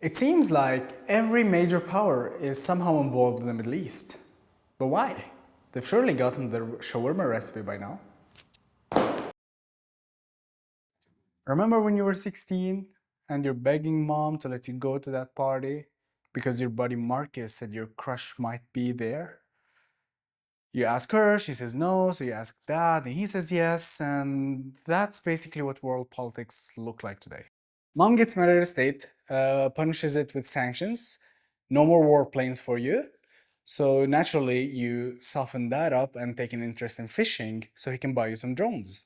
It seems like every major power is somehow involved in the Middle East. But why? They've surely gotten the shawarma recipe by now. Remember when you were 16 and you're begging mom to let you go to that party because your buddy Marcus said your crush might be there? You ask her, she says no, so you ask dad, and he says yes, and that's basically what world politics look like today. Mom gets mad at the state, punishes it with sanctions, no more warplanes for you. So naturally, you soften that up and take an interest in fishing so he can buy you some drones.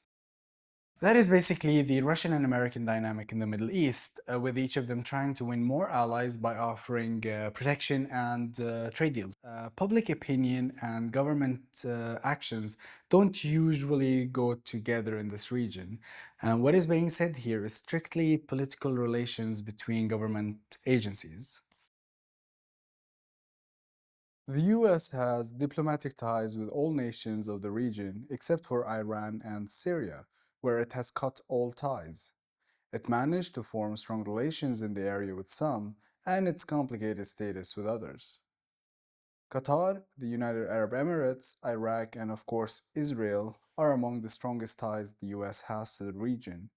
That is basically the Russian and American dynamic in the Middle East, with each of them trying to win more allies by offering protection and trade deals. Public opinion and government actions don't usually go together in this region. And what is being said here is strictly political relations between government agencies. The US has diplomatic ties with all nations of the region except for Iran and Syria, where it has cut all ties. It managed to form strong relations in the area with some, and its complicated status with others. Qatar, the United Arab Emirates, Iraq, and of course Israel are among the strongest ties the US has to the region,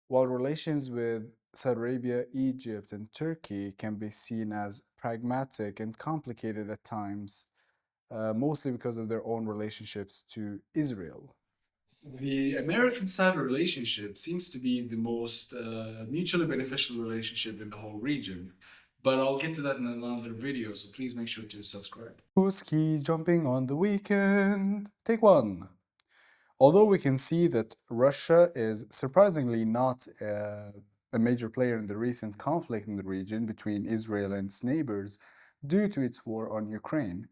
while relations with Saudi Arabia, Egypt, and Turkey can be seen as pragmatic and complicated at times, mostly because of their own relationships to Israel. The American Saudi relationship seems to be the most mutually beneficial relationship in the whole region. But I'll get to that in another video, so please make sure to subscribe. Ski jumping on the weekend. Take one. Although we can see that Russia is surprisingly not a major player in the recent conflict in the region between Israel and its neighbors due to its war on Ukraine,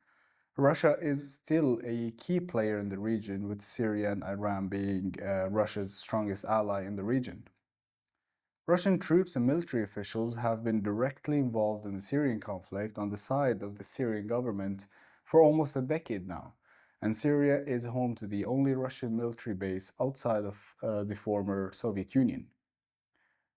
Russia is still a key player in the region, with Syria and Iran being Russia's strongest ally in the region. Russian troops and military officials have been directly involved in the Syrian conflict on the side of the Syrian government for almost a decade now, and Syria is home to the only Russian military base outside of the former Soviet Union.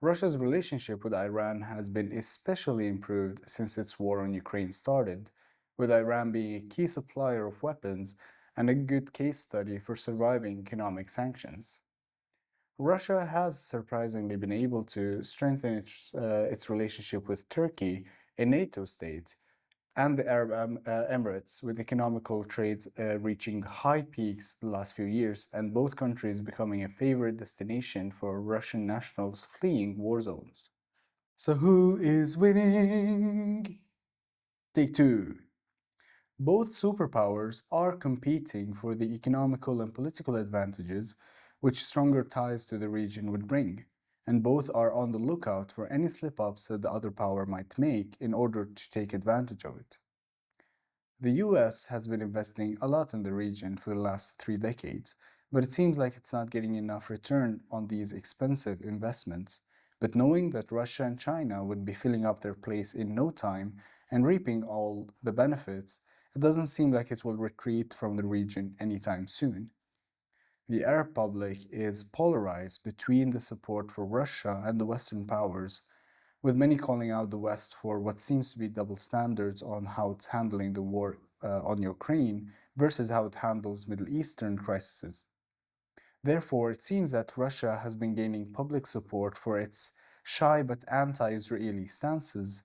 Russia's relationship with Iran has been especially improved since its war on Ukraine started, with Iran being a key supplier of weapons and a good case study for surviving economic sanctions. Russia has surprisingly been able to strengthen its relationship with Turkey, a NATO state, and the Arab Emirates, with economical trades reaching high peaks the last few years, and both countries becoming a favorite destination for Russian nationals fleeing war zones. So, who is winning? Take two. Both superpowers are competing for the economical and political advantages which stronger ties to the region would bring, and both are on the lookout for any slip ups that the other power might make in order to take advantage of it. The US has been investing a lot in the region for the last 3 decades, but it seems like it's not getting enough return on these expensive investments. But knowing that Russia and China would be filling up their place in no time and reaping all the benefits, it doesn't seem like it will retreat from the region anytime soon. The Arab public is polarized between the support for Russia and the Western powers, with many calling out the West for what seems to be double standards on how it's handling the war on Ukraine versus how it handles Middle Eastern crises. Therefore, it seems that Russia has been gaining public support for its shy but anti Israeli stances,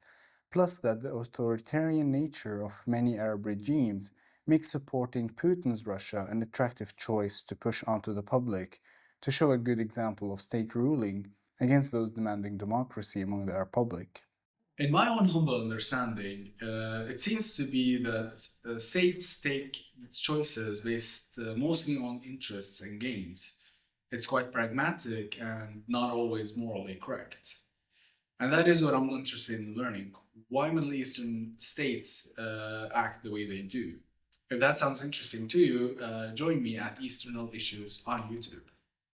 plus that the authoritarian nature of many Arab regimes makes supporting Putin's Russia an attractive choice to push onto the public to show a good example of state ruling against those demanding democracy among the Arab public. In my own humble understanding, it seems to be that states take choices based mostly on interests and gains. It's quite pragmatic and not always morally correct. And that is what I'm interested in learning, why Middle Eastern states act the way they do. If that sounds interesting to you, join me at Easternal Issues on YouTube.